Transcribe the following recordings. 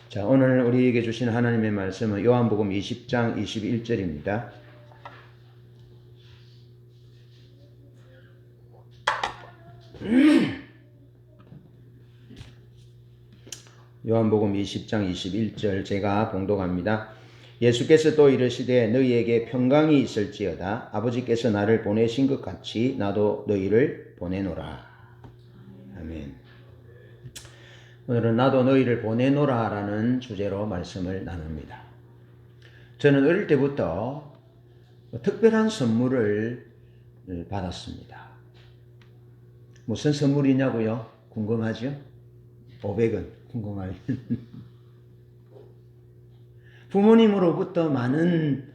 자, 오늘 우리에게 주신 하나님의 말씀은 요한복음 20장 21절입니다. 요한복음 20장 21절 제가 봉독합니다. 예수께서 또 이르시되 너희에게 평강이 있을지어다. 아버지께서 나를 보내신 것 같이 나도 너희를 보내노라. 아멘. 오늘은 나도 너희를 보내노라 라는 주제로 말씀을 나눕니다. 저는 어릴 때부터 특별한 선물을 받았습니다. 무슨 선물이냐고요? 궁금하죠? 500원 궁금하면 부모님으로부터 많은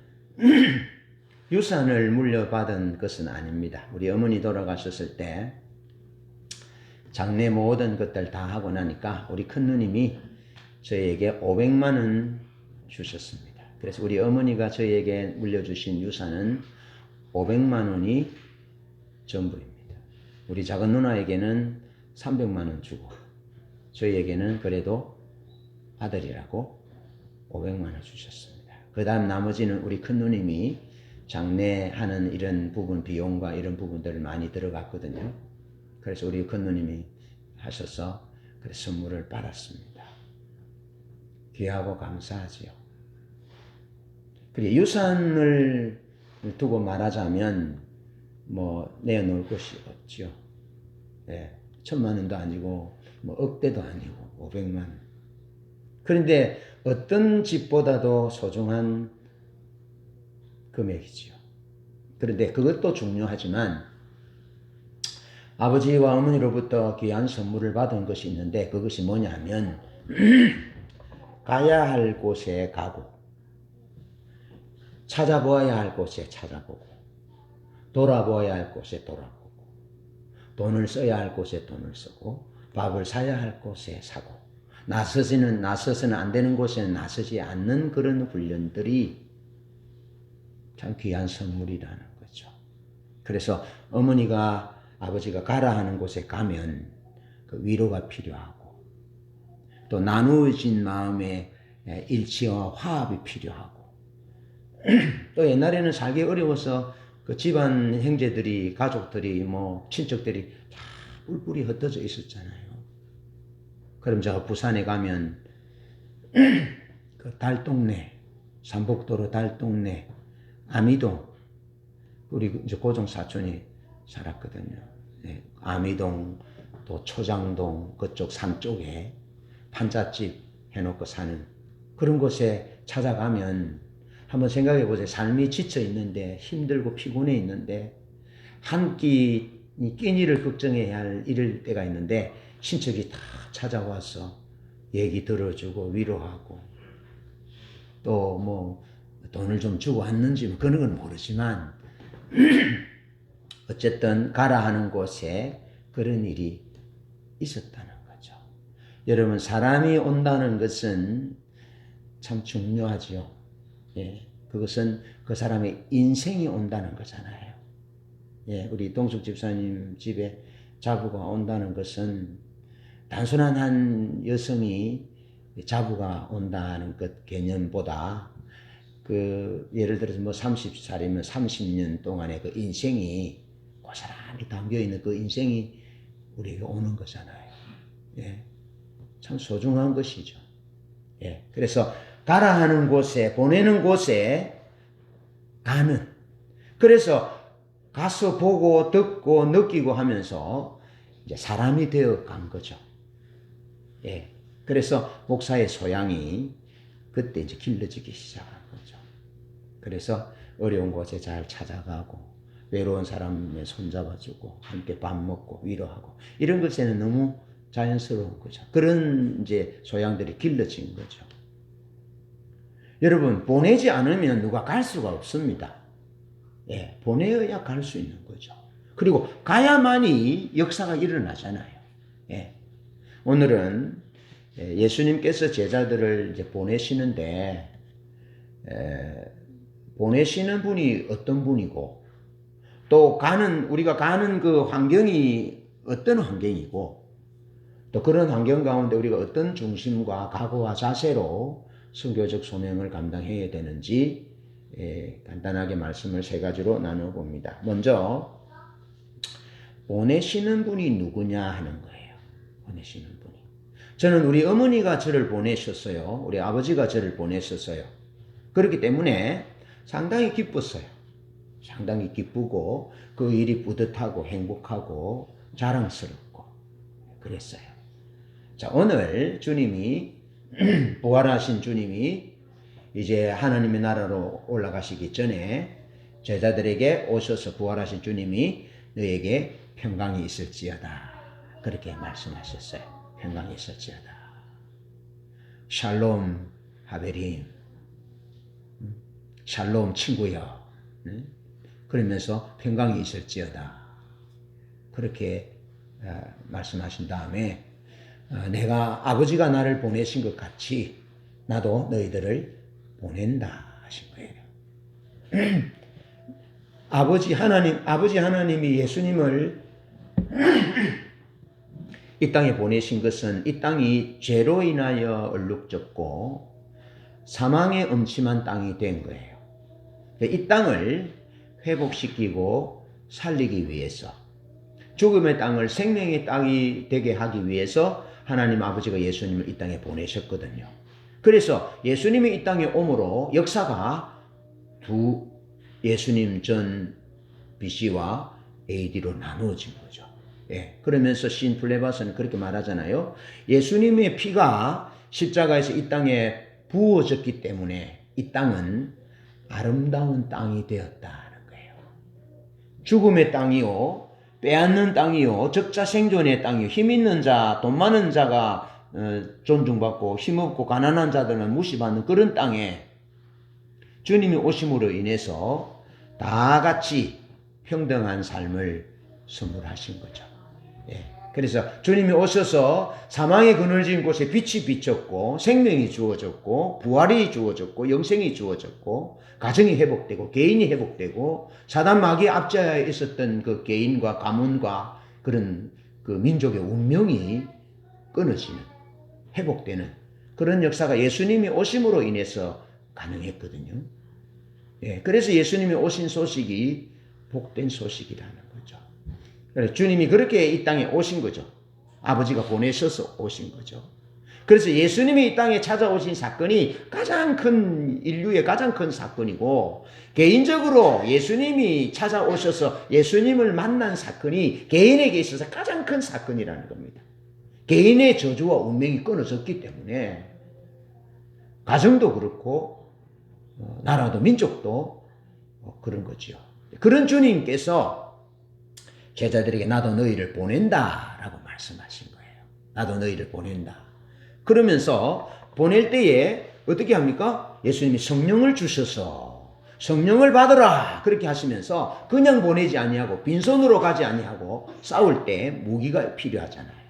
유산을 물려받은 것은 아닙니다. 우리 어머니 돌아가셨을 때 장례 모든 것들 다 하고 나니까 우리 큰누님이 저에게 500만 원 주셨습니다. 그래서 우리 어머니가 저에게 물려주신 유산은 500만 원이 전부입니다. 우리 작은 누나에게는 300만 원 주고 저희에게는 그래도 아들이라고 500만 원 주셨습니다. 그 다음 나머지는 우리 큰누님이 장례하는 이런 부분 비용과 이런 부분들을 많이 들어갔거든요. 그래서 우리 큰누님이 하셔서 그래서 선물을 받았습니다. 귀하고 감사하지요. 그리고 유산을 두고 말하자면 뭐 내어놓을 것이 없지요. 네, 1000만 원도 아니고 뭐 억대도 아니고 500만 원. 그런데 어떤 집보다도 소중한 금액이지요. 그런데 그것도 중요하지만 아버지와 어머니로부터 귀한 선물을 받은 것이 있는데 그것이 뭐냐면 가야 할 곳에 가고 찾아보아야 할 곳에 찾아보고 돌아보아야 할 곳에 돌아보고 돈을 써야 할 곳에 돈을 쓰고 밥을 사야 할 곳에 사고 나서서는 안 되는 곳에는 나서지 않는 그런 훈련들이 참 귀한 선물이라는 거죠. 그래서 어머니가 아버지가 가라 하는 곳에 가면 그 위로가 필요하고 또 나누어진 마음의 일치와 화합이 필요하고 또 옛날에는 살기 어려워서 그 집안 형제들이 가족들이 뭐 친척들이 다 뿔뿔이 흩어져 있었잖아요. 그럼 저 부산에 가면 그 달동네 삼복도로 달동네 아미동 우리 이제 고종 사촌이 살았거든요. 네, 아미동 또 초장동 그쪽 산 쪽에 판잣집 해놓고 사는 그런 곳에 찾아가면 한번 생각해 보세요. 삶이 지쳐 있는데 힘들고 피곤해 있는데 한 끼니를 걱정해야 할 이럴 때가 있는데 친척이 다 찾아와서 얘기 들어주고 위로하고 또 뭐 돈을 좀 주고 왔는지 그런 건 모르지만 어쨌든 가라 하는 곳에 그런 일이 있었다는 거죠. 여러분 사람이 온다는 것은 참 중요하죠. 예, 그것은 그 사람의 인생이 온다는 거잖아요. 예, 우리 동숙 집사님 집에 자부가 온다는 것은 단순한 한 여성이 자부가 온다는 것 개념보다 그 예를 들어서 뭐 30살이면 30년 동안의 그 인생이 고스란히 담겨있는 그 인생이 우리에게 오는 거잖아요. 예. 참 소중한 것이죠. 예. 그래서 가라 하는 곳에, 보내는 곳에 가는. 그래서 가서 보고, 듣고, 느끼고 하면서 이제 사람이 되어 간 거죠. 예. 그래서 목사의 소양이 그때 이제 길러지기 시작한 거죠. 그래서 어려운 곳에 잘 찾아가고, 외로운 사람의 손잡아주고 함께 밥 먹고 위로하고 이런 것에는 너무 자연스러운 거죠. 그런 이제 소양들이 길러진 거죠. 여러분 보내지 않으면 누가 갈 수가 없습니다. 예, 보내야 갈 수 있는 거죠. 그리고 가야만이 역사가 일어나잖아요. 예, 오늘은 예수님께서 제자들을 이제 보내시는데 보내시는 분이 어떤 분이고 또 우리가 가는 그 환경이 어떤 환경이고 또 그런 환경 가운데 우리가 어떤 중심과 각오와 자세로 선교적 소명을 감당해야 되는지 간단하게 말씀을 세 가지로 나눠봅니다. 먼저 보내시는 분이 누구냐 하는 거예요. 보내시는 분이. 저는 우리 어머니가 저를 보내셨어요. 우리 아버지가 저를 보내셨어요. 그렇기 때문에 상당히 기뻤어요. 상당히 기쁘고 그 일이 뿌듯하고 행복하고 자랑스럽고 그랬어요. 자, 오늘 주님이 부활하신 주님이 이제 하나님의 나라로 올라가시기 전에 제자들에게 오셔서 부활하신 주님이 너에게 평강이 있을지어다. 그렇게 말씀하셨어요. 평강이 있을지어다. 샬롬 하베림. 샬롬 친구여. 그러면서 평강이 있을지어다. 그렇게 말씀하신 다음에 내가 아버지가 나를 보내신 것 같이 나도 너희들을 보낸다 하신 거예요. 아버지 하나님이 예수님을 이 땅에 보내신 것은 이 땅이 죄로 인하여 얼룩졌고 사망의 음침한 땅이 된 거예요. 이 땅을 회복시키고 살리기 위해서 죽음의 땅을 생명의 땅이 되게 하기 위해서 하나님 아버지가 예수님을 이 땅에 보내셨거든요. 그래서 예수님이 이 땅에 오므로 역사가 두 예수님 전 BC와 AD로 나누어진 거죠. 예, 그러면서 신 플레바스는 그렇게 말하잖아요. 예수님의 피가 십자가에서 이 땅에 부어졌기 때문에 이 땅은 아름다운 땅이 되었다는 거예요. 죽음의 땅이요, 빼앗는 땅이요, 적자 생존의 땅이요, 힘 있는 자, 돈 많은 자가 존중받고 힘없고 가난한 자들은 무시받는 그런 땅에 주님이 오심으로 인해서 다 같이 평등한 삶을 선물하신 거죠. 예. 그래서 주님이 오셔서 사망의 그늘진 곳에 빛이 비쳤고 생명이 주어졌고 부활이 주어졌고 영생이 주어졌고 가정이 회복되고 개인이 회복되고 사단 마귀의 압제하에 있었던 그 개인과 가문과 그런 그 민족의 운명이 끊어지는 회복되는 그런 역사가 예수님이 오심으로 인해서 가능했거든요. 예, 그래서 예수님이 오신 소식이 복된 소식이라는 거죠. 그래서 주님이 그렇게 이 땅에 오신 거죠. 아버지가 보내셔서 오신 거죠. 그래서 예수님이 이 땅에 찾아오신 사건이 가장 큰 인류의 가장 큰 사건이고 개인적으로 예수님이 찾아오셔서 예수님을 만난 사건이 개인에게 있어서 가장 큰 사건이라는 겁니다. 개인의 저주와 운명이 끊어졌기 때문에 가정도 그렇고 나라도 민족도 그런 거지요. 그런 주님께서 제자들에게 나도 너희를 보낸다라고 말씀하신 거예요. 나도 너희를 보낸다. 그러면서 보낼 때에 어떻게 합니까? 예수님이 성령을 주셔서 성령을 받으라 그렇게 하시면서 그냥 보내지 아니하고 빈손으로 가지 아니하고 싸울 때 무기가 필요하잖아요.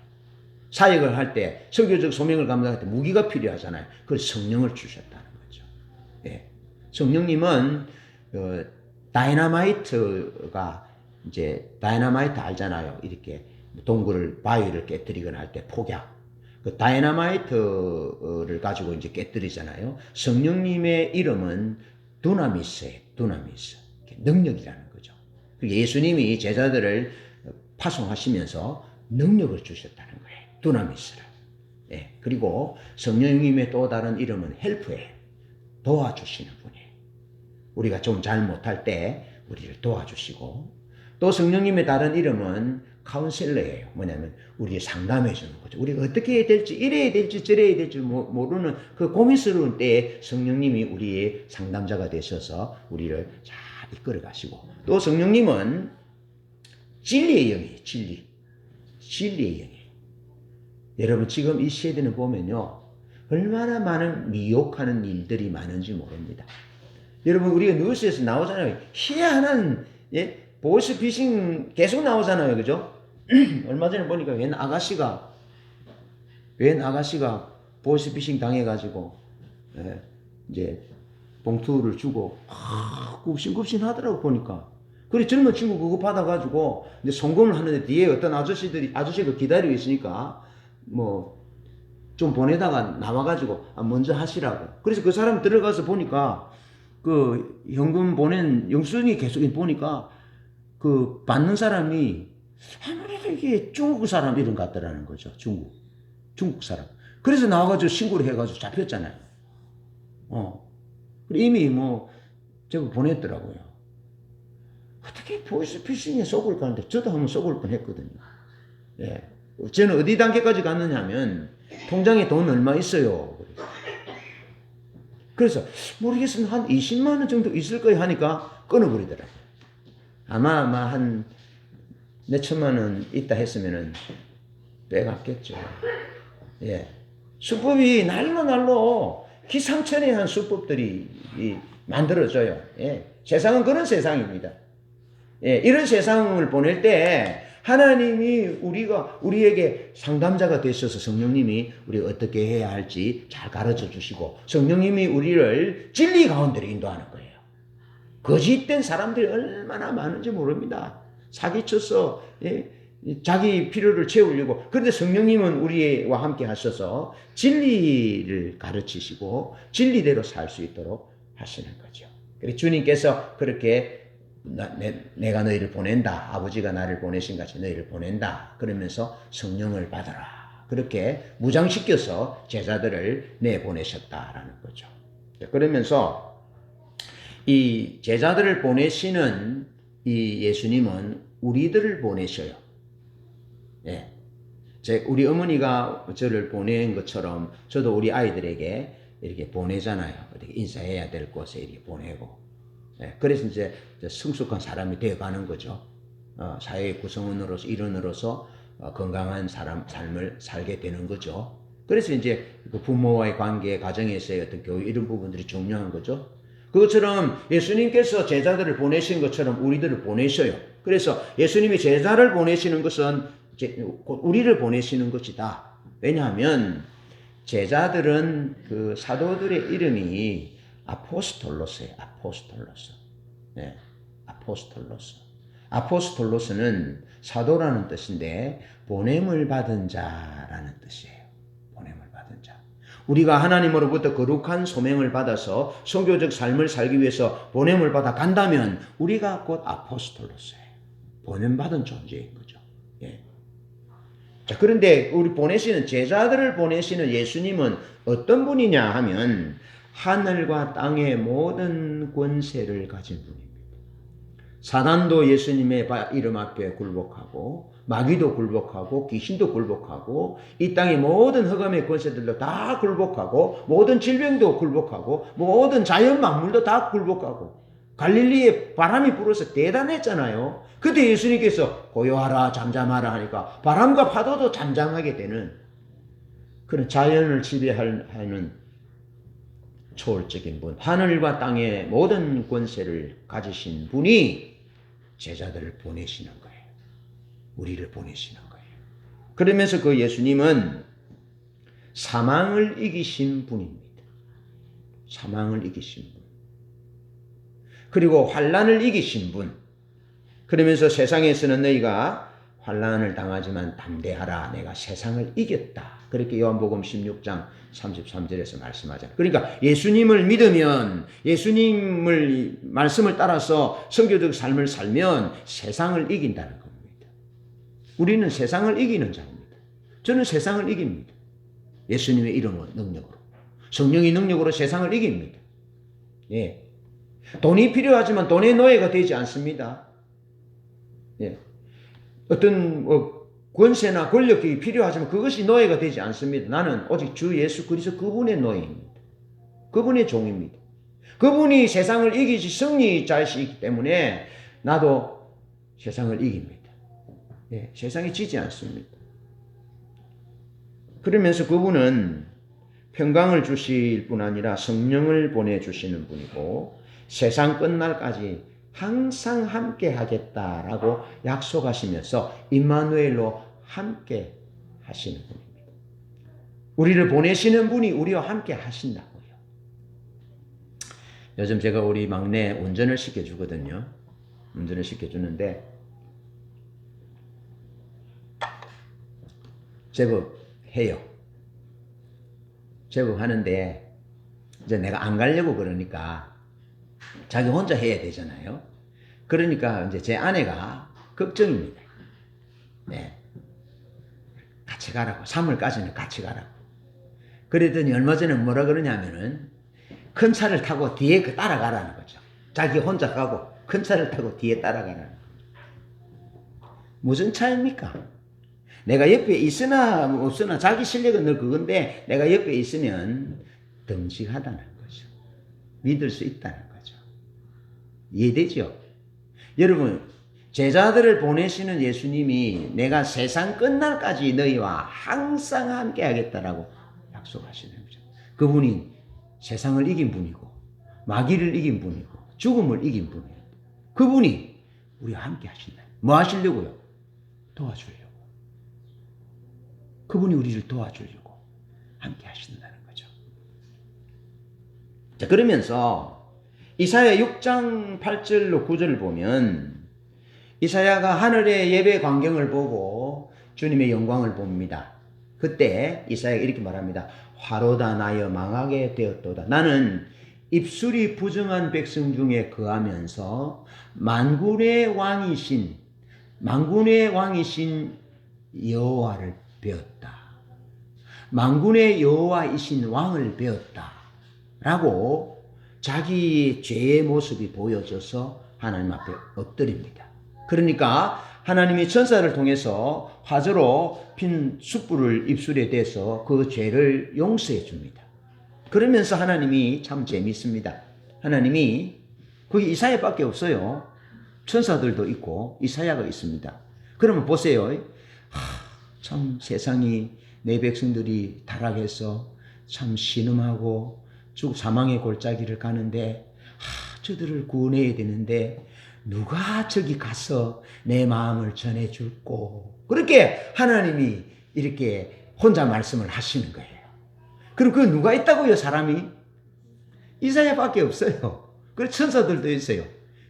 사역을 할 때 설교적 소명을 감당할 때 무기가 필요하잖아요. 그래서 성령을 주셨다는 거죠. 예. 성령님은 다이너마이트가 이제 다이너마이트 알잖아요. 이렇게 동굴을 바위를 깨뜨리거나 할 때 폭약. 그 다이너마이트를 가지고 이제 깨뜨리잖아요. 성령님의 이름은 두나미스예요. 두나미스. 능력이라는 거죠. 예수님이 제자들을 파송하시면서 능력을 주셨다는 거예요. 두나미스를. 예. 그리고 성령님의 또 다른 이름은 헬프예요. 도와주시는 분이에요. 우리가 좀 잘 못할 때 우리를 도와주시고 또 성령님의 다른 이름은 카운셀러예요. 뭐냐면 우리를 상담해 주는 거죠. 우리가 어떻게 해야 될지 이래야 될지 저래야 될지 모르는 그 고민스러운 때에 성령님이 우리의 상담자가 되셔서 우리를 잘 이끌어 가시고 또 성령님은 진리의 영이에요. 진리의 영이에요. 여러분 지금 이 시대는 보면요. 얼마나 많은 미혹하는 일들이 많은지 모릅니다. 여러분 우리가 뉴스에서 나오잖아요. 희한한 보이스피싱 계속 나오잖아요. 그죠? 얼마 전에 보니까 웬 아가씨가 보이스피싱 당해가지고 이제 봉투를 주고 굽신굽신 하더라고 보니까. 그래 젊은 친구 그거 받아가지고 이제 송금을 하는데 뒤에 어떤 아저씨가 기다리고 있으니까 뭐 좀 보내다가 나와가지고 먼저 하시라고. 그래서 그 사람 들어가서 보니까 그 현금 보낸 영수증이 계속 보니까 그 받는 사람이 아무래도 이게 중국 사람 이름 같더라는 거죠. 중국 사람. 그래서 나와가지고 신고를 해가지고 잡혔잖아요. 이미 뭐 저거 보냈더라고요. 어떻게 보이스피싱에 속을 가는데 저도 한번 속을 뻔했거든요. 예. 저는 어디 단계까지 갔느냐면 통장에 돈 얼마 있어요. 그래서 모르겠으면 한 20만 원 정도 있을 거야 하니까 끊어버리더라고요. 아마 한 몇천만 원 있다 했으면은 빼갔겠죠. 예. 수법이 날로 기상천외한 수법들이 만들어져요. 예. 세상은 그런 세상입니다. 예. 이런 세상을 보낼 때 하나님이 우리에게 상담자가 되셔서 성령님이 우리가 어떻게 해야 할지 잘 가르쳐 주시고 성령님이 우리를 진리 가운데로 인도하는 거예요. 거짓된 사람들이 얼마나 많은지 모릅니다. 사기쳐서 자기 필요를 채우려고. 그런데 성령님은 우리와 함께 하셔서 진리를 가르치시고 진리대로 살 수 있도록 하시는 거죠. 그래서 주님께서 그렇게 내가 너희를 보낸다. 아버지가 나를 보내신 같이 너희를 보낸다. 그러면서 성령을 받아라. 그렇게 무장시켜서 제자들을 내보내셨다라는 거죠. 그러면서 이 제자들을 보내시는 이 예수님은 우리들을 보내셔요. 예. 우리 어머니가 저를 보낸 것처럼 저도 우리 아이들에게 이렇게 보내잖아요. 어떻게 인사해야 될 곳에 이렇게 보내고. 예. 그래서 이제 성숙한 사람이 되어가는 거죠. 사회의 구성원으로서, 일원으로서 건강한 삶을 살게 되는 거죠. 그래서 이제 그 부모와의 관계, 가정에서의 어떤 교육, 이런 부분들이 중요한 거죠. 그것처럼 예수님께서 제자들을 보내신 것처럼 우리들을 보내셔요. 그래서 예수님이 제자를 보내시는 것은 우리를 보내시는 것이다. 왜냐하면 제자들은 그 사도들의 이름이 아포스톨로스예요. 아포스톨로스. 네, 아포스톨로스. 아포스톨로스는 사도라는 뜻인데 보냄을 받은 자라는 뜻이에요. 보냄을 받은 자. 우리가 하나님으로부터 거룩한 소명을 받아서 선교적 삶을 살기 위해서 보냄을 받아 간다면 우리가 곧 아포스톨로스예요. 보냄받은 존재인 거죠. 예. 자, 그런데 우리 보내시는 제자들을 보내시는 예수님은 어떤 분이냐 하면 하늘과 땅의 모든 권세를 가진 분입니다. 사단도 예수님의 이름 앞에 굴복하고 마귀도 굴복하고 귀신도 굴복하고 이 땅의 모든 흑암의 권세들도 다 굴복하고 모든 질병도 굴복하고 모든 자연 만물도 다 굴복하고 갈릴리에 바람이 불어서 대단했잖아요. 그때 예수님께서 고요하라 잠잠하라 하니까 바람과 파도도 잠잠하게 되는 그런 자연을 지배하는 초월적인 분, 하늘과 땅의 모든 권세를 가지신 분이 제자들을 보내시는 거예요. 우리를 보내시는 거예요. 그러면서 그 예수님은 사망을 이기신 분입니다. 사망을 이기신 분. 그리고 환난을 이기신 분. 그러면서 세상에서는 너희가 환난을 당하지만 담대하라. 내가 세상을 이겼다. 그렇게 요한복음 16장 33절에서 말씀하잖아요. 그러니까 예수님을 믿으면 예수님을 말씀을 따라서 선교적 삶을 살면 세상을 이긴다는 겁니다. 우리는 세상을 이기는 자입니다. 저는 세상을 이깁니다. 예수님의 이름으로 능력으로. 성령의 능력으로 세상을 이깁니다. 예. 돈이 필요하지만 돈의 노예가 되지 않습니다. 예. 어떤 권세나 권력이 필요하지만 그것이 노예가 되지 않습니다. 나는 오직 주 예수 그리스도 그분의 노예입니다. 그분의 종입니다. 그분이 세상을 이기시 승리자이시기 때문에 나도 세상을 이깁니다. 예, 세상이 지지 않습니다. 그러면서 그분은 평강을 주실 뿐 아니라 성령을 보내주시는 분이고 세상 끝날까지 항상 함께 하겠다라고 약속하시면서 임마누엘로 함께 하시는 분입니다. 우리를 보내시는 분이 우리와 함께 하신다고요. 요즘 제가 우리 막내 운전을 시켜주거든요. 운전을 시켜주는데 제법 해요. 제법 하는데 이제 내가 안 가려고 그러니까 자기 혼자 해야 되잖아요. 그러니까 이제 제 아내가 걱정입니다. 네. 같이 가라고. 3월까지는 같이 가라고. 그랬더니 얼마 전에 뭐라 그러냐면은 큰 차를 타고 뒤에 따라가라는 거죠. 자기 혼자 가고 큰 차를 타고 뒤에 따라가라는 거죠. 무슨 차입니까? 내가 옆에 있으나 없으나 자기 실력은 늘 그건데 내가 옆에 있으면 듬직하다는 거죠. 믿을 수 있다는 거죠. 이해되죠? 여러분, 제자들을 보내시는 예수님이 내가 세상 끝날까지 너희와 항상 함께 하겠다라고 약속하시는 거죠. 그분이 세상을 이긴 분이고 마귀를 이긴 분이고 죽음을 이긴 분이에요. 그분이 우리와 함께 하신다. 뭐 하시려고요? 도와주려고. 그분이 우리를 도와주려고 함께 하신다는 거죠. 자, 그러면서 이사야 6장 8절로 9절을 보면 이사야가 하늘의 예배 광경을 보고 주님의 영광을 봅니다. 그때 이사야가 이렇게 말합니다. 화로다 나여 망하게 되었도다. 나는 입술이 부정한 백성 중에 거하면서 만군의 왕이신 여호와를 배웠다. 만군의 여호와이신 왕을 배웠다. 라고 자기 죄의 모습이 보여져서 하나님 앞에 엎드립니다. 그러니까 하나님이 천사를 통해서 화저로 핀 숯불을 입술에 대서 그 죄를 용서해 줍니다. 그러면서 하나님이 참 재밌습니다. 하나님이 거기 이사야밖에 없어요. 천사들도 있고 이사야가 있습니다. 그러면 보세요. 참 세상이 내 백성들이 타락해서 참 신음하고 쭉 사망의 골짜기를 가는데 저들을 구원해야 되는데 누가 저기 가서 내 마음을 전해줄꼬. 그렇게 하나님이 이렇게 혼자 말씀을 하시는 거예요. 그럼 그 누가 있다고요, 사람이? 이사야밖에 없어요. 그리고 천사들도 있어요.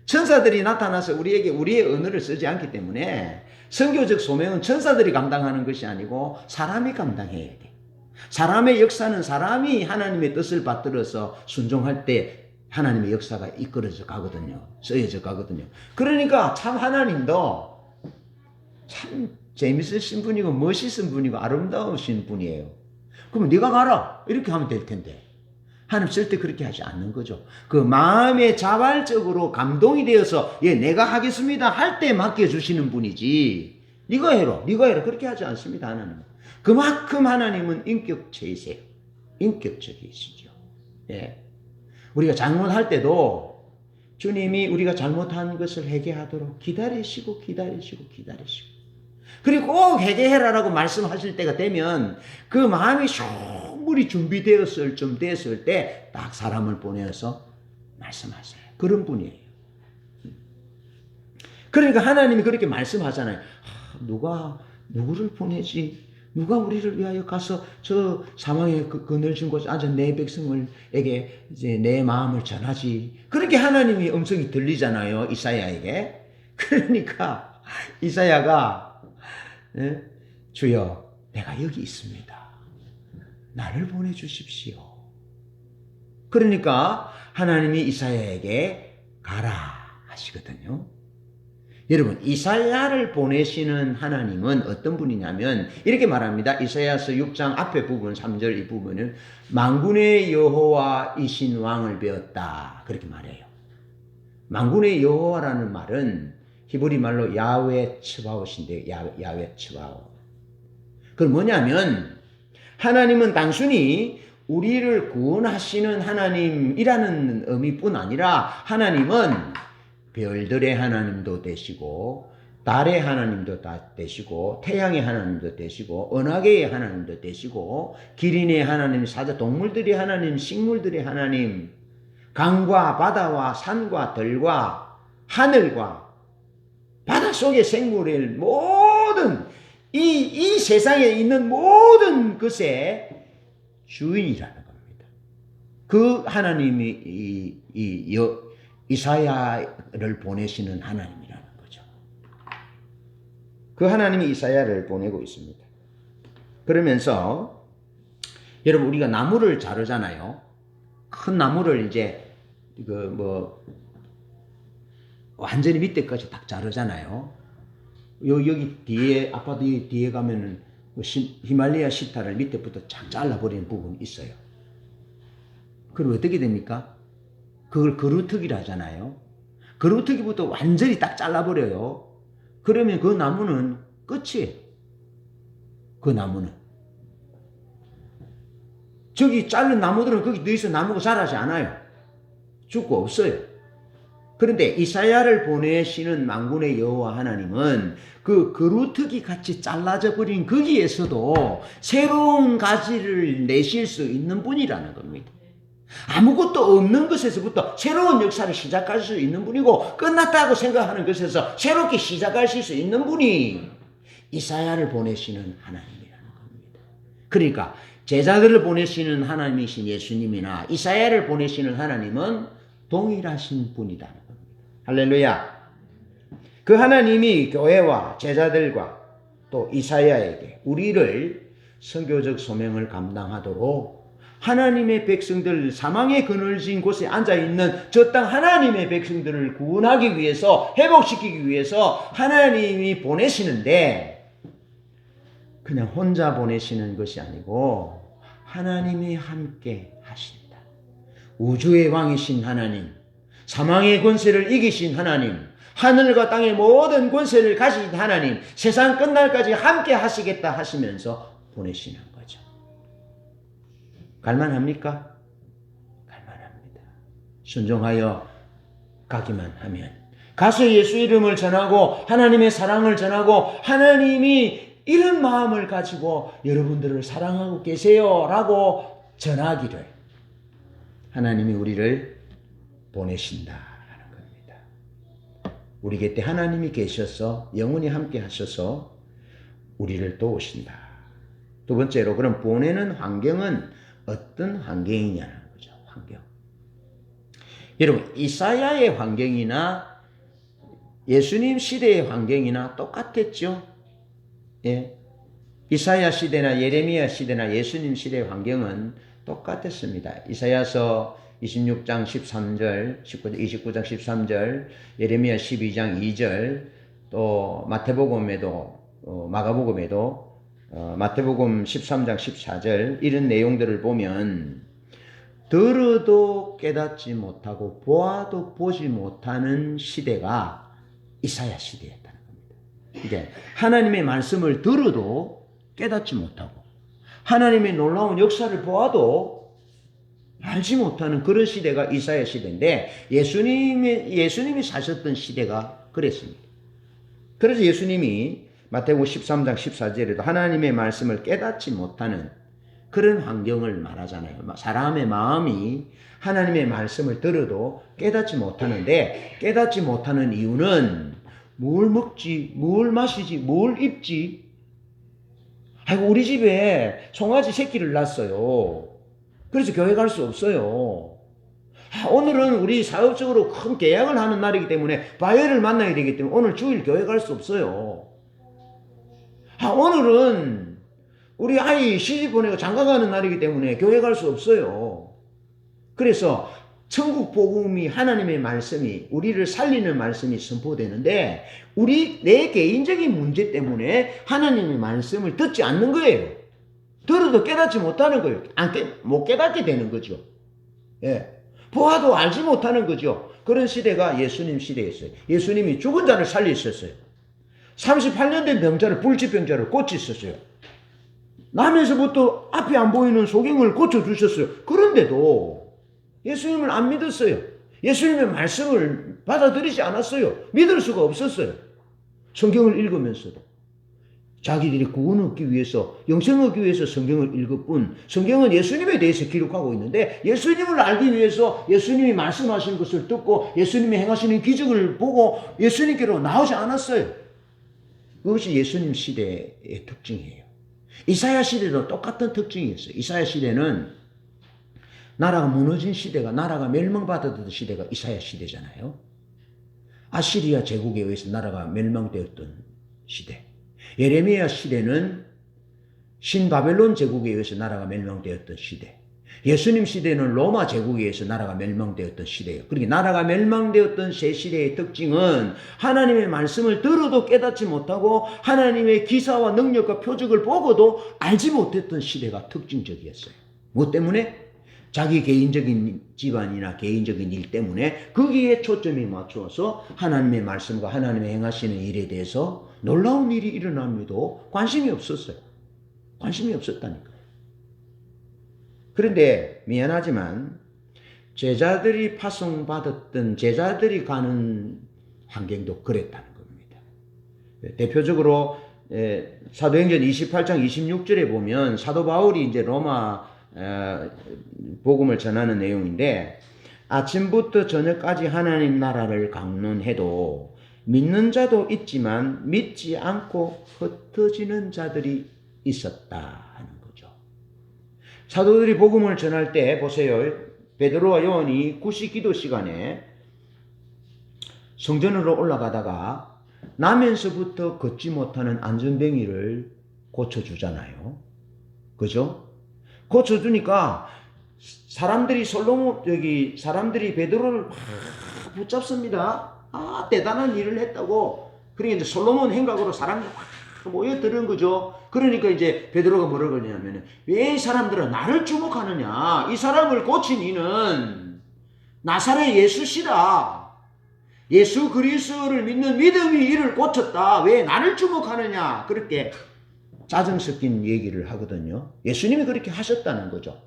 천사들이 나타나서 우리에게 우리의 언어를 쓰지 않기 때문에 선교적 소명은 천사들이 감당하는 것이 아니고 사람이 감당해야 돼. 사람의 역사는 사람이 하나님의 뜻을 받들어서 순종할 때 하나님의 역사가 이끌어져 가거든요. 쓰여져 가거든요. 그러니까 참 하나님도 참 재밌으신 분이고 멋있은 분이고 아름다우신 분이에요. 그럼 네가 가라 이렇게 하면 될 텐데 하나님 절대 그렇게 하지 않는 거죠. 그 마음에 자발적으로 감동이 되어서 예 내가 하겠습니다 할 때 맡겨주시는 분이지 네가 해라 그렇게 하지 않습니다. 하나님. 그만큼 하나님은 인격체이세요. 인격적이시죠. 예. 우리가 잘못할 때도 주님이 우리가 잘못한 것을 회개하도록 기다리시고 그리고 꼭 회개해라라고 말씀하실 때가 되면 그 마음이 충분히 준비되었을 좀 됐을 때 딱 사람을 보내서 말씀하세요. 그런 분이에요. 그러니까 하나님이 그렇게 말씀하잖아요. 누가 누구를 보내지? 누가 우리를 위하여 가서 저 사망의 그늘진 곳에 앉아 내 백성에게 이제 내 마음을 전하지. 그렇게 하나님이 음성이 들리잖아요. 이사야에게. 그러니까 이사야가 주여 내가 여기 있습니다. 나를 보내주십시오. 그러니까 하나님이 이사야에게 가라 하시거든요. 여러분 이사야를 보내시는 하나님은 어떤 분이냐면 이렇게 말합니다. 이사야서 6장 앞에 부분 3절 이 부분은 만군의 여호와이신 왕을 배웠다 그렇게 말해요. 만군의 여호와라는 말은 히브리 말로 야훼 츠바옷인데 야훼 츠바옷. 그건 뭐냐면 하나님은 단순히 우리를 구원하시는 하나님이라는 의미뿐 아니라 하나님은 별들의 하나님도 되시고 달의 하나님도 되시고 태양의 하나님도 되시고 은하계의 하나님도 되시고 기린의 하나님, 사자 동물들의 하나님, 식물들의 하나님, 강과 바다와 산과 들과 하늘과 바닷속의 생물의 모든 이 세상에 있는 모든 것의 주인이라는 겁니다. 그 하나님이 이사야를 보내시는 하나님이라는 거죠. 그 하나님이 이사야를 보내고 있습니다. 그러면서 여러분 우리가 나무를 자르잖아요. 큰 나무를 이제 완전히 밑에까지 딱 자르잖아요. 여기 뒤에 아파트 뒤에 가면은 히말라야 시타를 밑에부터 쫙 잘라버리는 부분이 있어요. 그럼 어떻게 됩니까? 그걸 그루터기라 하잖아요. 그루터기부터 완전히 딱 잘라버려요. 그러면 그 나무는 끝이에요. 그 나무는. 저기 자른 나무들은 거기 누워서 나무가 자라지 않아요. 죽고 없어요. 그런데 이사야를 보내시는 만군의 여호와 하나님은 그 그루터기 같이 잘라져 버린 거기에서도 새로운 가지를 내실 수 있는 분이라는 겁니다. 아무것도 없는 것에서부터 새로운 역사를 시작할 수 있는 분이고 끝났다고 생각하는 것에서 새롭게 시작하실 수 있는 분이 이사야를 보내시는 하나님이라는 겁니다. 그러니까 제자들을 보내시는 하나님이신 예수님이나 이사야를 보내시는 하나님은 동일하신 분이라는 겁니다. 할렐루야. 그 하나님이 교회와 제자들과 또 이사야에게 우리를 선교적 소명을 감당하도록 하나님의 백성들, 사망의 그늘진 곳에 앉아있는 저 땅 하나님의 백성들을 구원하기 위해서, 회복시키기 위해서 하나님이 보내시는데 그냥 혼자 보내시는 것이 아니고 하나님이 함께 하신다. 우주의 왕이신 하나님, 사망의 권세를 이기신 하나님, 하늘과 땅의 모든 권세를 가진 하나님, 세상 끝날까지 함께 하시겠다 하시면서 보내시는 거죠. 갈만합니까? 갈만합니다. 순종하여 가기만 하면. 가서 예수 이름을 전하고 하나님의 사랑을 전하고 하나님이 이런 마음을 가지고 여러분들을 사랑하고 계세요 라고 전하기를 하나님이 우리를 보내신다 하는 겁니다. 우리 곁에 하나님이 계셔서 영원히 함께 하셔서 우리를 도우신다. 두 번째로 그럼 보내는 환경은 어떤 환경이냐는 거죠. 환경. 여러분 이사야의 환경이나 예수님 시대의 환경이나 똑같았죠. 예. 이사야 시대나 예레미야 시대나 예수님 시대의 환경은 똑같았습니다. 이사야서 26장 13절, 29장 13절, 예레미야 12장 2절, 또 마태복음에도 마가복음에도 마태복음 13장 14절 이런 내용들을 보면 들어도 깨닫지 못하고 보아도 보지 못하는 시대가 이사야 시대였다는 겁니다. 이게 하나님의 말씀을 들어도 깨닫지 못하고 하나님의 놀라운 역사를 보아도 알지 못하는 그런 시대가 이사야 시대인데 예수님이 사셨던 시대가 그랬습니다. 그래서 예수님이 마태복음 13장 14절에도 하나님의 말씀을 깨닫지 못하는 그런 환경을 말하잖아요. 사람의 마음이 하나님의 말씀을 들어도 깨닫지 못하는데 깨닫지 못하는 이유는 뭘 먹지, 뭘 마시지, 뭘 입지. 아이고 우리 집에 송아지 새끼를 낳았어요. 그래서 교회 갈 수 없어요. 오늘은 우리 사업적으로 큰 계약을 하는 날이기 때문에 바이어를 만나야 되기 때문에 오늘 주일 교회 갈 수 없어요. 오늘은 우리 아이 시집 보내고 장가 가는 날이기 때문에 교회 갈 수 없어요. 그래서 천국 복음이 하나님의 말씀이 우리를 살리는 말씀이 선포되는데 내 개인적인 문제 때문에 하나님의 말씀을 듣지 않는 거예요. 들어도 깨닫지 못하는 거예요. 못 깨닫게 되는 거죠. 예. 보아도 알지 못하는 거죠. 그런 시대가 예수님 시대였어요. 예수님이 죽은 자를 살리셨어요. 38년 된 병자를, 불치병자를 고치셨어요. 남에서부터 앞이 안 보이는 소경을 고쳐주셨어요. 그런데도 예수님을 안 믿었어요. 예수님의 말씀을 받아들이지 않았어요. 믿을 수가 없었어요. 성경을 읽으면서도. 자기들이 구원 얻기 위해서, 영생 얻기 위해서 성경을 읽을 뿐, 성경은 예수님에 대해서 기록하고 있는데, 예수님을 알기 위해서 예수님이 말씀하신 것을 듣고, 예수님이 행하시는 기적을 보고, 예수님께로 나오지 않았어요. 그것이 예수님 시대의 특징이에요. 이사야 시대도 똑같은 특징이었어요. 이사야 시대는 나라가 무너진 시대가, 나라가 멸망받았던 시대가 이사야 시대잖아요. 아시리아 제국에 의해서 나라가 멸망되었던 시대. 예레미야 시대는 신바벨론 제국에 의해서 나라가 멸망되었던 시대. 예수님 시대는 로마 제국에 의해서 나라가 멸망되었던 시대예요. 그러니까 나라가 멸망되었던 새 시대의 특징은 하나님의 말씀을 들어도 깨닫지 못하고 하나님의 기사와 능력과 표적을 보고도 알지 못했던 시대가 특징적이었어요. 뭐 때문에? 자기 개인적인 집안이나 개인적인 일 때문에 거기에 초점이 맞추어서 하나님의 말씀과 하나님의 행하시는 일에 대해서 놀라운 일이 일어남에도 관심이 없었어요. 관심이 없었다니까요. 그런데 미안하지만 제자들이 파송받았던 제자들이 가는 환경도 그랬다는 겁니다. 대표적으로 사도행전 28장 26절에 보면 사도 바울이 이제 로마 복음을 전하는 내용인데, 아침부터 저녁까지 하나님 나라를 강론해도 믿는 자도 있지만 믿지 않고 흩어지는 자들이 있었다 하는 거죠. 사도들이 복음을 전할 때 보세요. 베드로와 요한이 구시 기도 시간에 성전으로 올라가다가 나면서부터 걷지 못하는 안전뱅이를 고쳐주잖아요. 그죠? 고쳐주니까 사람들이 사람들이 베드로를 막 붙잡습니다. 아, 대단한 일을 했다고. 그러니까 이제 솔로몬 행각으로 사람들이 막 모여드는 거죠. 그러니까 이제 베드로가 뭐라고 그러냐면, 왜 이 사람들은 나를 주목하느냐? 이 사람을 고친 이는 나사렛 예수시다. 예수 그리스도를 믿는 믿음이 이를 고쳤다. 왜 나를 주목하느냐? 그렇게 짜증 섞인 얘기를 하거든요. 예수님이 그렇게 하셨다는 거죠.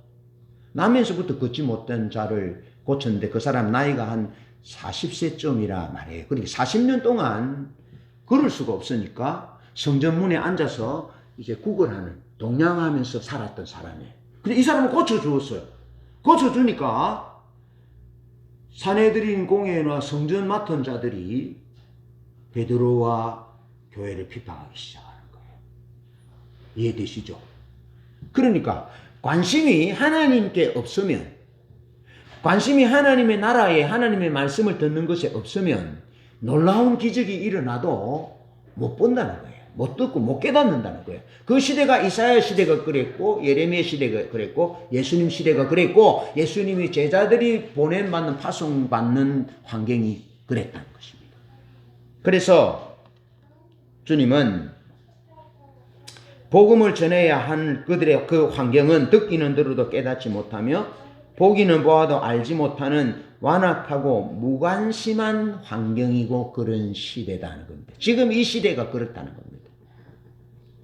나면서부터 걷지 못한 자를 고쳤는데 그 사람 나이가 한 40세쯤이라 말이에요. 그러니까 40년 동안 걸을 수가 없으니까 성전문에 앉아서 이제 구걸하는, 동냥하면서 살았던 사람이에요. 근데 이 사람을 고쳐주었어요. 고쳐주니까 산헤드린 공회나 성전 맡은 자들이 베드로와 교회를 비판하기 시작하는 거예요. 이해되시죠? 그러니까 관심이 하나님께 없으면, 관심이 하나님의 나라에 하나님의 말씀을 듣는 것에 없으면 놀라운 기적이 일어나도 못 본다는 거예요. 못 듣고 못 깨닫는다는 거예요. 그 시대가 이사야 시대가 그랬고, 예레미야 시대가 그랬고, 예수님 시대가 그랬고, 예수님이 제자들이 보냄받는 파송받는 환경이 그랬다는 것입니다. 그래서 주님은 복음을 전해야 한 그들의 그 환경은 듣기는 들어도 깨닫지 못하며 보기는 보아도 알지 못하는 완악하고 무관심한 환경이고 그런 시대다는 겁니다. 지금 이 시대가 그렇다는 겁니다.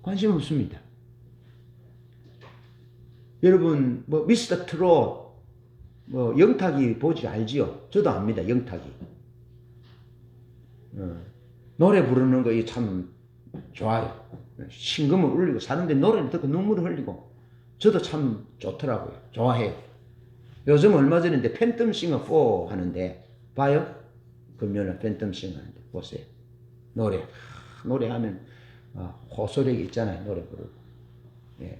관심 없습니다. 여러분 뭐 미스터 트롯, 뭐 영탁이 보지 알지요? 저도 압니다. 영탁이 노래 부르는 거 참 좋아요. 신금을 울리고 사는데 노래를 듣고 눈물을 흘리고 저도 참 좋더라고요. 좋아해요. 요즘 얼마 전인데 팬텀싱어 4 하는데 봐요? 금요일에 팬텀싱어 하는데 보세요. 노래하면 호소력이 있잖아요. 노래 부르고. 예.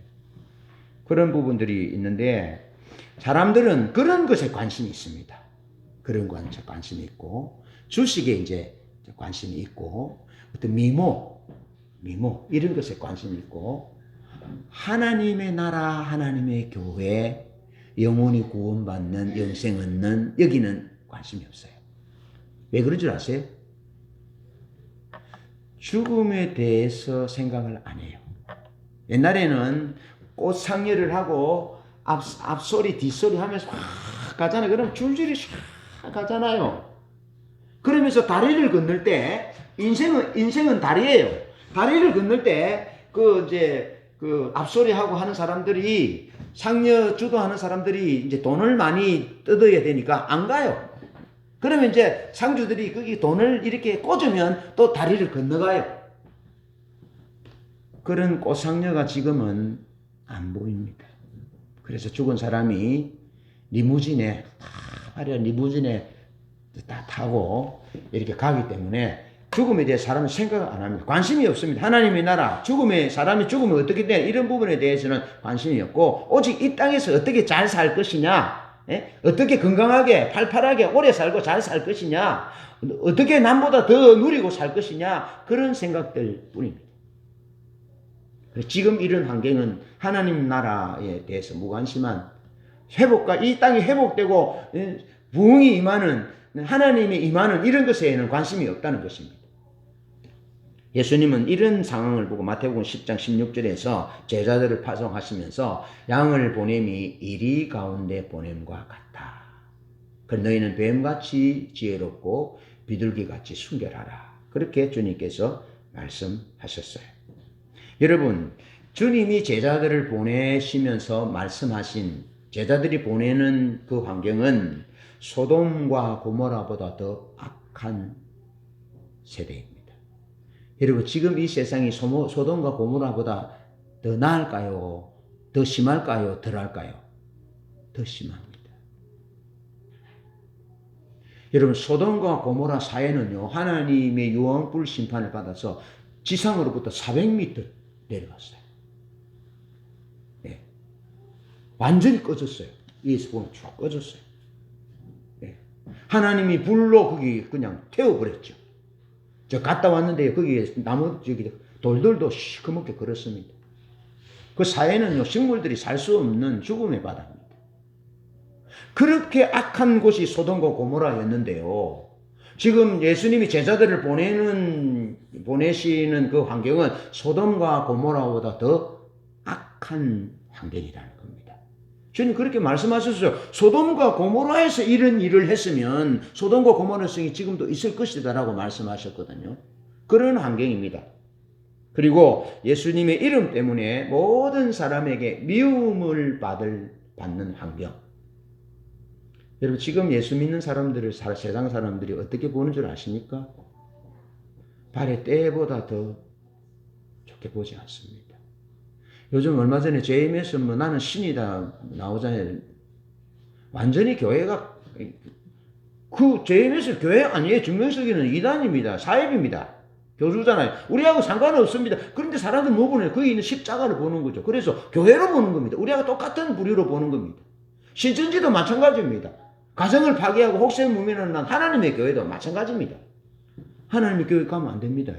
그런 부분들이 있는데 사람들은 그런 것에 관심이 있습니다. 그런 것에 관심이 있고 주식에 이제 관심이 있고 어떤 미모 이런 것에 관심이 있고 하나님의 나라, 하나님의 교회, 영혼이 구원받는, 영생 얻는 여기는 관심이 없어요. 왜 그런 줄 아세요? 죽음에 대해서 생각을 안 해요. 옛날에는 꽃상여를 하고 앞소리 뒷소리 하면서 막 가잖아요. 그럼 줄줄이 쫙 가잖아요. 그러면서 다리를 건널 때 인생은 다리예요. 다리를 건널 때 그 앞소리하고 하는 사람들이, 상여 주도하는 사람들이 이제 돈을 많이 뜯어야 되니까 안 가요. 그러면 이제 상주들이 거기 돈을 이렇게 꽂으면 또 다리를 건너가요. 그런 꽃상여가 지금은 안 보입니다. 그래서 죽은 사람이 리무진에, 화려한 리무진에 다 타고 이렇게 가기 때문에 죽음에 대해 사람은 생각을 안 합니다. 관심이 없습니다. 하나님의 나라, 사람이 죽으면 어떻게 돼? 이런 부분에 대해서는 관심이 없고, 오직 이 땅에서 어떻게 잘 살 것이냐, 어떻게 건강하게, 팔팔하게 오래 살고 잘 살 것이냐, 어떻게 남보다 더 누리고 살 것이냐, 그런 생각들 뿐입니다. 지금 이런 환경은 하나님 나라에 대해서 무관심한 회복과 이 땅이 회복되고 부흥이 임하는 하나님의 임하는 이런 것에는 관심이 없다는 것입니다. 예수님은 이런 상황을 보고 마태복음 10장 16절에서 제자들을 파송하시면서 양을 보냄이 이리 가운데 보냄과 같다. 그 너희는 뱀같이 지혜롭고 비둘기같이 순결하라. 그렇게 주님께서 말씀하셨어요. 여러분, 주님이 제자들을 보내시면서 말씀하신 제자들이 보내는 그 환경은 소돔과 고모라보다 더 악한 세대입니다. 여러분, 지금 이 세상이 소돔과 고모라보다 더 나을까요? 더 심할까요? 덜할까요? 더 심합니다. 여러분, 소돔과 고모라 사회는요, 하나님의 유황불 심판을 받아서 지상으로부터 400m 내려갔어요. 네. 완전히 꺼졌어요. 위에서 보면 쭉 꺼졌어요. 네. 하나님이 불로 거기 그냥 태워버렸죠. 저 갔다 왔는데 거기에 나무 저기 돌들도 시커멓게 걸었습니다. 그 사회는요, 식물들이 살 수 없는 죽음의 바다입니다. 그렇게 악한 곳이 소돔과 고모라였는데요. 지금 예수님이 제자들을 보내시는 그 환경은 소돔과 고모라보다 더 악한 환경이라는 겁니다. 주님 그렇게 말씀하셨어요. 소돔과 고모라에서 이런 일을 했으면 소돔과 고모라 성이 지금도 있을 것이다라고 말씀하셨거든요. 그런 환경입니다. 그리고 예수님의 이름 때문에 모든 사람에게 미움을 받는 환경. 여러분, 지금 예수 믿는 사람들을 세상 사람들이 어떻게 보는 줄 아십니까? 발의 때보다 더 좋게 보지 않습니다. 요즘 얼마 전에 JMS 뭐 나는 신이다 나오잖아요. 완전히 교회가 그 JMS 교회 아니에요. 증명석이는 이단입니다. 사입입니다. 교주잖아요. 우리하고 상관없습니다. 그런데 사람들 뭐 보내요? 거기 있는 십자가를 보는 거죠. 그래서 교회로 보는 겁니다. 우리하고 똑같은 부류로 보는 겁니다. 신천지도 마찬가지입니다. 가정을 파괴하고 혹세무민을 한 하나님의 교회도 마찬가지입니다. 하나님의 교회 가면 안 됩니다.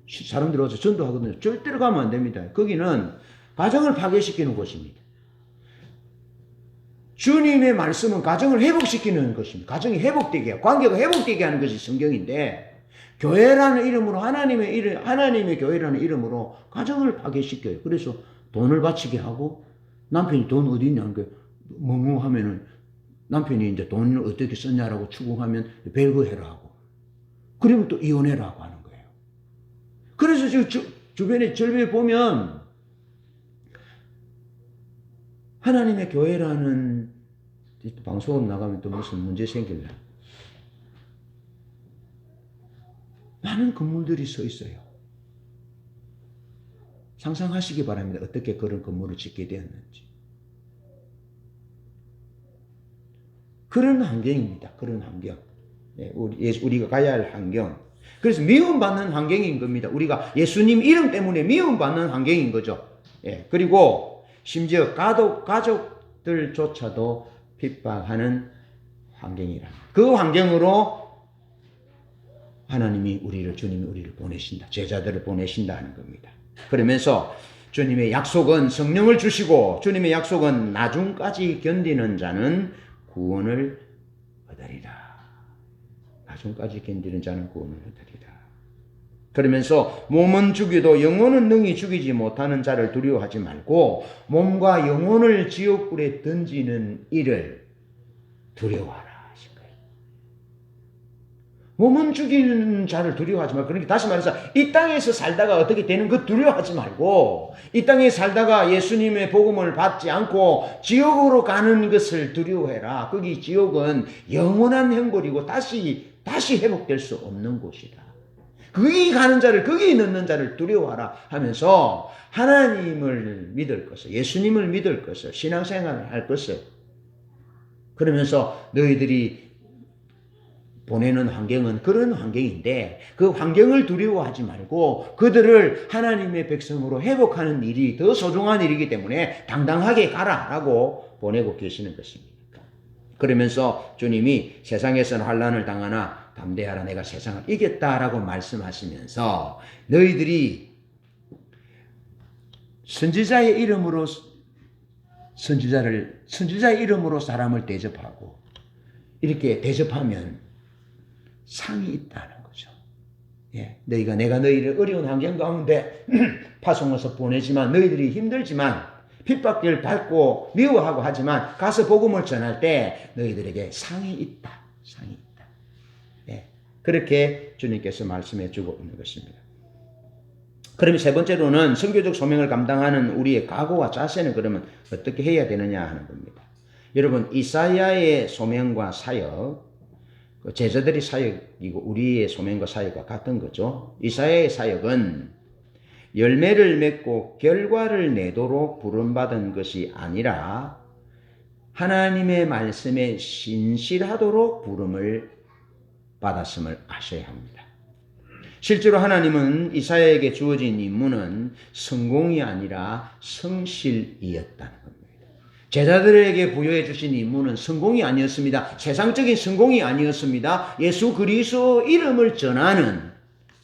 사람들 와서 전도하거든요. 절대로 가면 안 됩니다. 거기는 가정을 파괴시키는 곳입니다. 주님의 말씀은 가정을 회복시키는 것입니다. 가정이 회복되게, 관계가 회복되게 하는 것이 성경인데, 교회라는 이름으로 하나님의 교회라는 이름으로 가정을 파괴시켜요. 그래서 돈을 바치게 하고, 남편이 돈 어디 있냐는 게 멍멍하면은 남편이 이제 돈을 어떻게 썼냐라고 추궁하면 별거해라 하고, 그러면 또 이혼해라고 하는 거예요. 그래서 지금 주변에 절벽에 보면 하나님의 교회라는 방송으로 나가면 또 무슨 문제 생길래 많은 건물들이 서 있어요. 상상하시기 바랍니다. 어떻게 그런 건물을 짓게 되었는지. 그런 환경입니다. 그런 환경. 우리가 가야 할 환경. 그래서 미움받는 환경인 겁니다. 우리가 예수님 이름 때문에 미움받는 환경인 거죠. 그리고 심지어 가족들조차도 핍박하는 환경이라. 그 환경으로 하나님이 주님이 우리를 보내신다. 제자들을 보내신다 하는 겁니다. 그러면서 주님의 약속은 성령을 주시고, 주님의 약속은 나중까지 견디는 자는 구원을 얻으리라. 나중까지 견디는 자는 구원을 얻으리라. 그러면서 몸은 죽여도 영혼은 능히 죽이지 못하는 자를 두려워하지 말고 몸과 영혼을 지옥불에 던지는 이를 두려워하라 하신 거예요. 몸은 죽이는 자를 두려워하지 말고, 그러니까 다시 말해서 이 땅에서 살다가 어떻게 되는 것 두려워하지 말고, 이 땅에 살다가 예수님의 복음을 받지 않고 지옥으로 가는 것을 두려워해라. 거기 지옥은 영원한 형벌이고 다시 회복될 수 없는 곳이다. 거기 가는 자를, 거기 넣는 자를 두려워하라 하면서 하나님을 믿을 것을, 예수님을 믿을 것을, 신앙생활을 할 것을, 그러면서 너희들이 보내는 환경은 그런 환경인데 그 환경을 두려워하지 말고 그들을 하나님의 백성으로 회복하는 일이 더 소중한 일이기 때문에 당당하게 가라라고 보내고 계시는 것입니다. 그러면서 주님이 세상에서는 환난을 당하나 담대하라, 내가 세상을 이겼다라고 말씀하시면서 너희들이 선지자의 이름으로 사람을 대접하고 이렇게 대접하면 상이 있다는 거죠. 예, 내가 너희를 어려운 환경 가운데 파송해서 보내지만 너희들이 힘들지만 핍박을 받고 미워하고 하지만 가서 복음을 전할 때 너희들에게 상이 있다. 상이 있다. 예, 그렇게 주님께서 말씀해 주고 있는 것입니다. 그러면 세 번째로는 선교적 소명을 감당하는 우리의 각오와 자세는 그러면 어떻게 해야 되느냐 하는 겁니다. 여러분, 이사야의 소명과 사역, 제자들의 사역이고 우리의 소명과 사역과 같은 거죠. 이사야의 사역은 열매를 맺고 결과를 내도록 부름받은 것이 아니라 하나님의 말씀에 신실하도록 부름을 받았음을 아셔야 합니다. 실제로 하나님은 이사야에게 주어진 임무는 성공이 아니라 성실이었다는 겁니다. 제자들에게 부여해 주신 임무는 성공이 아니었습니다. 세상적인 성공이 아니었습니다. 예수 그리스도 이름을 전하는,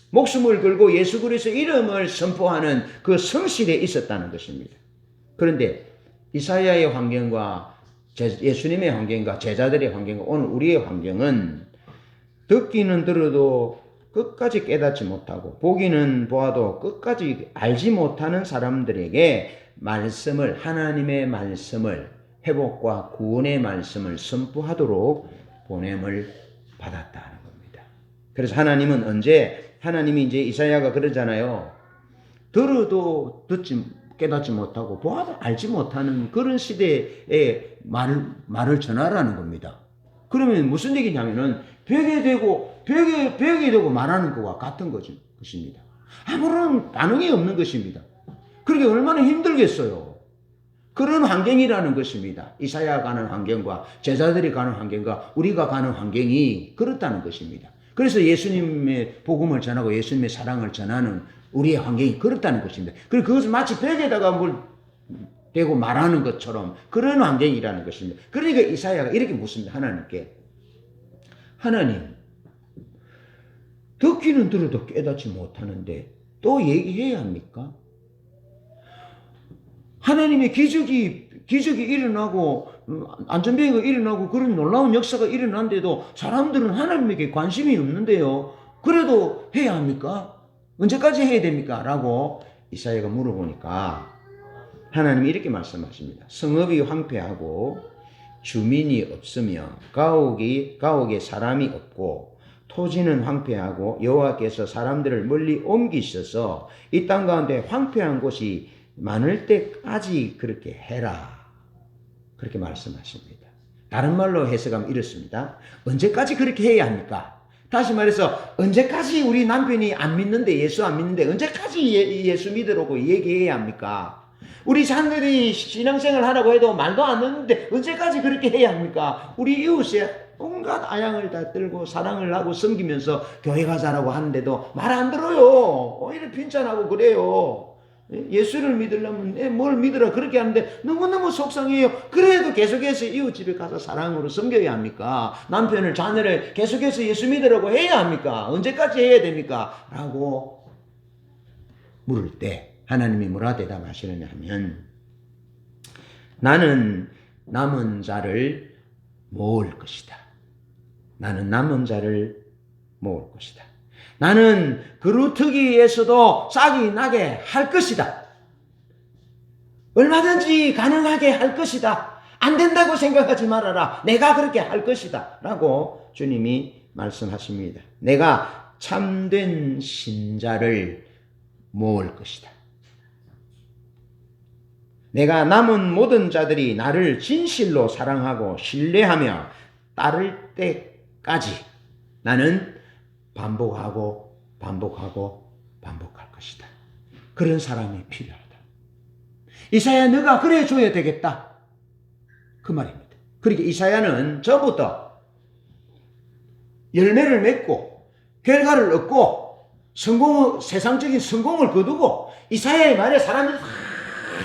목숨을 걸고 예수 그리스도 이름을 선포하는 그 성실에 있었다는 것입니다. 그런데 이사야의 환경과 예수님의 환경과 제자들의 환경과 오늘 우리의 환경은 듣기는 들어도 끝까지 깨닫지 못하고 보기는 보아도 끝까지 알지 못하는 사람들에게 하나님의 말씀을, 회복과 구원의 말씀을 선포하도록 보냄을 받았다는 겁니다. 그래서 하나님이 이제 이사야가 그러잖아요. 들어도 깨닫지 못하고 보아도 알지 못하는 그런 시대에 말을 전하라는 겁니다. 그러면 무슨 얘기냐면은 벽에 대고 말하는 것과 같은 것입니다. 아무런 반응이 없는 것입니다. 그렇게 얼마나 힘들겠어요. 그런 환경이라는 것입니다. 이사야가 가는 환경과 제자들이 가는 환경과 우리가 가는 환경이 그렇다는 것입니다. 그래서 예수님의 복음을 전하고 예수님의 사랑을 전하는 우리의 환경이 그렇다는 것입니다. 그리고 그것을 마치 벽에다가 뭘 대고 말하는 것처럼 그런 환경이라는 것입니다. 그러니까 이사야가 이렇게 묻습니다. 하나님께. 하나님, 듣기는 들어도 깨닫지 못하는데 또 얘기해야 합니까? 하나님의 기적이 일어나고 안전병이가 일어나고 그런 놀라운 역사가 일어난데도 사람들은 하나님에게 관심이 없는데요. 그래도 해야 합니까? 언제까지 해야 됩니까? 라고 이사야가 물어보니까 하나님이 이렇게 말씀하십니다. 성읍이 황폐하고 주민이 없으며 가옥에 사람이 없고 토지는 황폐하고 여호와께서 사람들을 멀리 옮기셔서 이 땅 가운데 황폐한 곳이 많을 때까지 그렇게 해라. 그렇게 말씀하십니다. 다른 말로 해석하면 이렇습니다. 언제까지 그렇게 해야 합니까? 다시 말해서 언제까지 우리 남편이 예수 안 믿는데 언제까지 예수 믿으라고 얘기해야 합니까? 우리 자녀들이 신앙생활 하라고 해도 말도 안 듣는데 언제까지 그렇게 해야 합니까? 우리 이웃에 온갖 아양을 다 들고 사랑을 하고 섬기면서 교회 가자라고 하는데도 말 안 들어요. 오히려 빈찬하고 그래요. 예수를 믿으려면 뭘 믿으라 그렇게 하는데 너무너무 속상해요. 그래도 계속해서 이웃집에 가서 사랑으로 섬겨야 합니까? 남편을 자녀를 계속해서 예수 믿으라고 해야 합니까? 언제까지 해야 됩니까? 라고 물을 때 하나님이 뭐라 대답하시느냐 하면 나는 남은 자를 모을 것이다. 나는 남은 자를 모을 것이다. 나는 그루터기에서도 싹이 나게 할 것이다. 얼마든지 가능하게 할 것이다. 안 된다고 생각하지 말아라. 내가 그렇게 할 것이다. 라고 주님이 말씀하십니다. 내가 참된 신자를 모을 것이다. 내가 남은 모든 자들이 나를 진실로 사랑하고 신뢰하며 따를 때까지 나는 반복할 것이다. 그런 사람이 필요하다. 이사야 너가 그래 줘야 되겠다. 그 말입니다. 그러니까 이사야는 저부터 열매를 맺고 결과를 얻고 세상적인 성공을 거두고 이사야의 말에 사람들이 다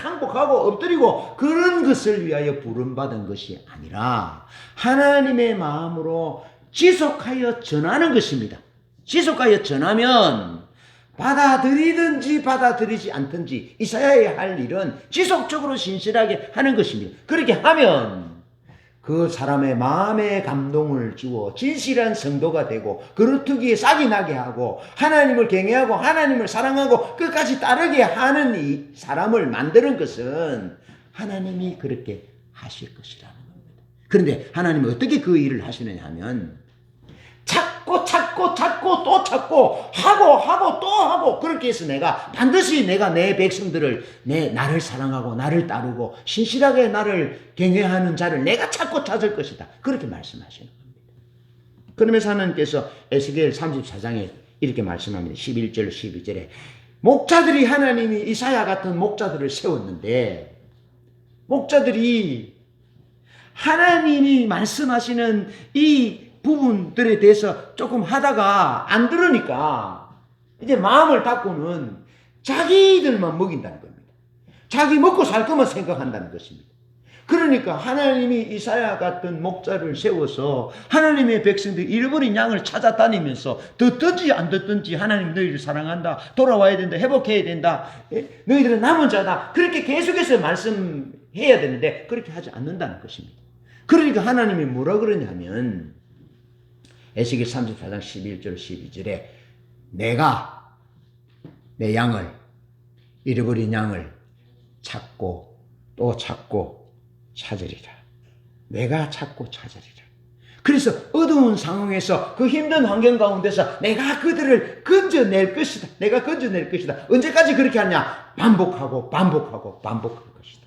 항복하고 엎드리고 그런 것을 위하여 부름받은 것이 아니라 하나님의 마음으로 지속하여 전하는 것입니다. 지속하여 전하면 받아들이든지 받아들이지 않든지 이사야의 할 일은 지속적으로 신실하게 하는 것입니다. 그렇게 하면 그 사람의 마음에 감동을 주어 진실한 성도가 되고 그루터기에 싹이 나게 하고 하나님을 경외하고 하나님을 사랑하고 끝까지 따르게 하는 이 사람을 만드는 것은 하나님이 그렇게 하실 것이라는 겁니다. 그런데 하나님은 어떻게 그 일을 하시느냐 하면 찾고 또 찾고 하고 또 하고 그렇게 해서 내가 반드시 내가 내 백성들을 나를 사랑하고 나를 따르고 신실하게 나를 경외하는 자를 내가 찾고 찾을 것이다. 그렇게 말씀하시는 겁니다. 그러면서 하나님께서 에스겔 34장에 이렇게 말씀합니다. 11절 12절에 목자들이 하나님이 이사야 같은 목자들을 세웠는데 목자들이 하나님이 말씀하시는 이 부분들에 대해서 조금 하다가 안 들으니까 이제 마음을 닫고는 자기들만 먹인다는 겁니다. 자기 먹고 살 것만 생각한다는 것입니다. 그러니까 하나님이 이사야 같은 목자를 세워서 하나님의 백성들이 잃어버린 양을 찾아다니면서 듣든지 안 듣든지 하나님 너희를 사랑한다. 돌아와야 된다. 회복해야 된다. 너희들은 남은 자다. 그렇게 계속해서 말씀해야 되는데 그렇게 하지 않는다는 것입니다. 그러니까 하나님이 뭐라 그러냐면 에스겔 34장 11절 12절에 내가 내 양을 잃어버린 양을 찾고 또 찾고 찾으리라. 내가 찾고 찾으리라. 그래서 어두운 상황에서 그 힘든 환경 가운데서 내가 그들을 건져낼 것이다. 내가 건져낼 것이다. 언제까지 그렇게 하냐? 반복할 것이다.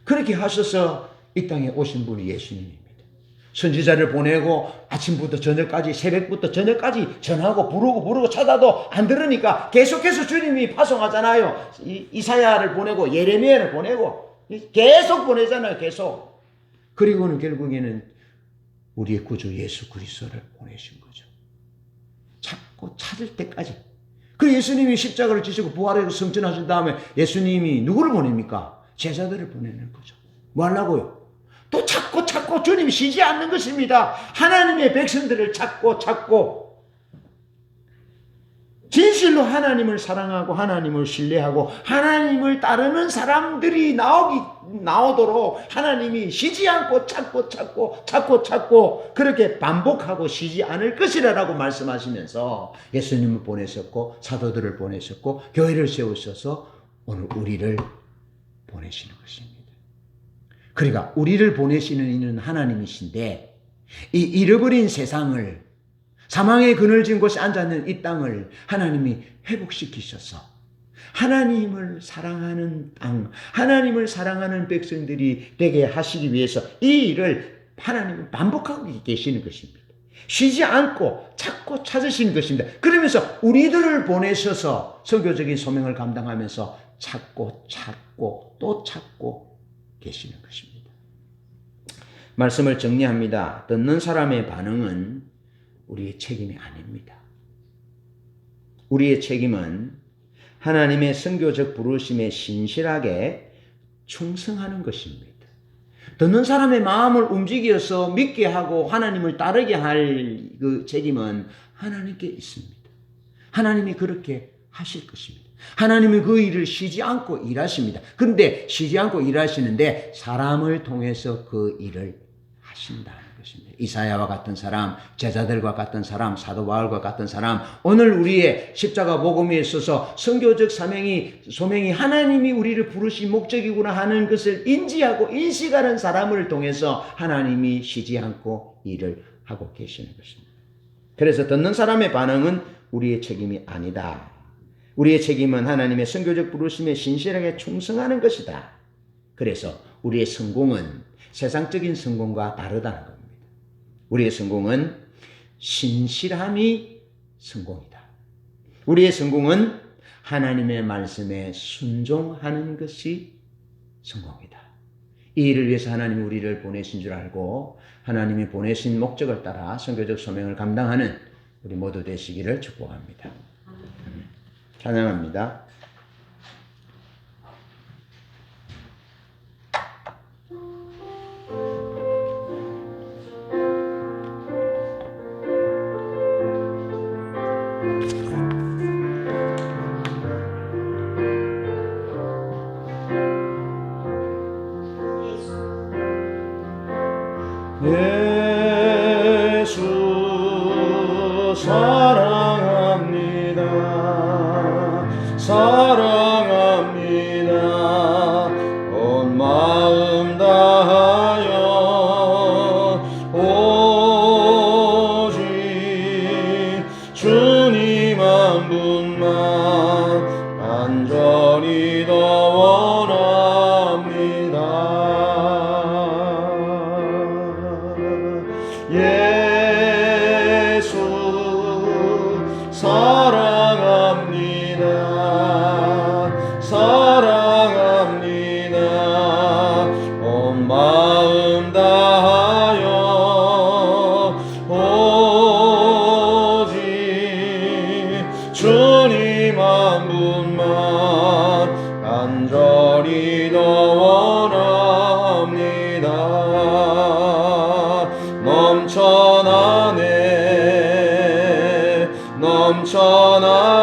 그렇게 하셔서 이 땅에 오신 분이 예수님입니다. 선지자를 보내고 아침부터 저녁까지 새벽부터 저녁까지 전하고 부르고 찾아도 안 들으니까 계속해서 주님이 파송하잖아요. 이사야를 보내고 예레미야를 보내고 계속 보내잖아요. 계속. 그리고는 결국에는 우리의 구주 예수 그리스도를 보내신 거죠. 찾고 찾을 때까지. 그 예수님이 십자가를 지시고 부활해서 승천하신 다음에 예수님이 누구를 보냅니까? 제자들을 보내는 거죠. 뭐 하려고요? 또 찾고 주님이 쉬지 않는 것입니다. 하나님의 백성들을 찾고 진실로 하나님을 사랑하고 하나님을 신뢰하고 하나님을 따르는 사람들이 나오도록 하나님이 쉬지 않고 찾고 그렇게 반복하고 쉬지 않을 것이라고 말씀하시면서 예수님을 보내셨고 사도들을 보내셨고 교회를 세우셔서 오늘 우리를 보내시는 것입니다. 그러니까 우리를 보내시는 이는 하나님이신데 이 잃어버린 세상을 사망의 그늘진 곳에 앉아있는 이 땅을 하나님이 회복시키셔서 하나님을 사랑하는 땅, 하나님을 사랑하는 백성들이 되게 하시기 위해서 이 일을 하나님은 반복하고 계시는 것입니다. 쉬지 않고 찾고 찾으시는 것입니다. 그러면서 우리들을 보내셔서 선교적인 소명을 감당하면서 찾고 또 찾고 계시는 것입니다. 말씀을 정리합니다. 듣는 사람의 반응은 우리의 책임이 아닙니다. 우리의 책임은 하나님의 선교적 부르심에 신실하게 충성하는 것입니다. 듣는 사람의 마음을 움직여서 믿게 하고 하나님을 따르게 할 그 책임은 하나님께 있습니다. 하나님이 그렇게 하실 것입니다. 하나님은 그 일을 쉬지 않고 일하십니다. 그런데 쉬지 않고 일하시는데 사람을 통해서 그 일을 하신다는 것입니다. 이사야와 같은 사람, 제자들과 같은 사람, 사도 바울과 같은 사람, 오늘 우리의 십자가 복음에 있어서 선교적 소명이 하나님이 우리를 부르신 목적이구나 하는 것을 인지하고 인식하는 사람을 통해서 하나님이 쉬지 않고 일을 하고 계시는 것입니다. 그래서 듣는 사람의 반응은 우리의 책임이 아니다. 우리의 책임은 하나님의 선교적 부르심에 신실하게 충성하는 것이다. 그래서 우리의 성공은 세상적인 성공과 다르다는 겁니다. 우리의 성공은 신실함이 성공이다. 우리의 성공은 하나님의 말씀에 순종하는 것이 성공이다. 이 일을 위해서 하나님이 우리를 보내신 줄 알고 하나님이 보내신 목적을 따라 선교적 소명을 감당하는 우리 모두 되시기를 축복합니다. 찬양합니다. 사랑합니다. 사랑합니다. 온 마음 다하여 오직 주님 한 분만 간절히 더 원합니다. 예수 사랑합니다. 사랑합니다. 온 마음 다하여 오직 주님 한 분만 간절히 더 원합니다. 넘쳐나네 넘쳐나